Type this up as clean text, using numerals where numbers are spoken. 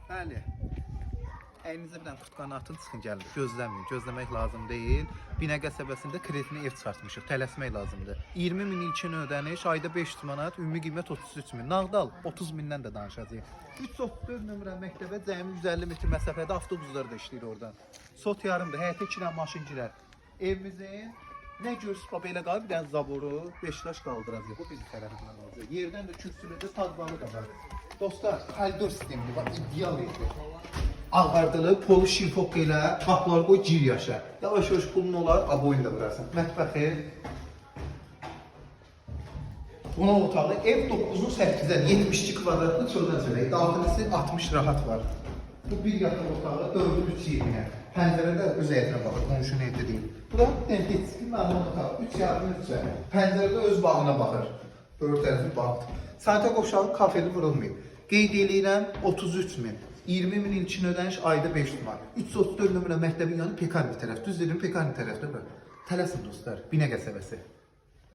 Bəli. Əlinizə bir dənə tutqanı atın, çıxın gəlin. Gözləməyin, gözləmək lazım deyil. Binə qəsəbəsində kreditini ev çıxartmışıq, tələsmək lazımdır. 20 min ilkin ödəniş, ayda 500 manat, ümumi qiymət 33 min. Nağdal 30 mindən də danışacağıq. 334 nömrə məktəbə cəmi 150 metr məsafədə avtobuslar da işləyir oradan. Sot yarımdır, həyətə 2 dənə maşın girər. Evimizin nə görürsünüz, baba elə qalıb, bir dənə zaboru, 5 daş qaldıracaq. Bu bizim tərəfindən olacaq. Yerdən də kürsülüdə tadbalı da var. Dostlar, koridor sistemli, bax, ideal evdir. Ağardılıb, polu şinfok ilə, qapılar qoy, gir yaşa. Yavaş-yavaş pulun olar, aboyunu da vurarsan. Mətbəxi. Buna otağı, ev 9'un 8'den 72 kvadratlı çöldən çölə. Daxilisi 60 rahat var. Bu bir yataq otağı, 4'ün 3 20'ye. Pəncərədə öz həyətinə baxır, qonşunun evdə deyil. Bu da dentist, məmur otağı, 3 yardım 3 cəhə. Pəncərədə öz bağına baxır. Dörd tərəfi bağdır. Sanitə qoşağı kafeli vurulmayıb. Qeyd edirəm 33 min. 20 min ilkin ödəniş ayda 500 var. 334 nömrə məktəbin yanı Pekarni tərəf. Düz dedim Pekarni tərəfdə. Tələsin dostlar, Binə qəsəbəsi.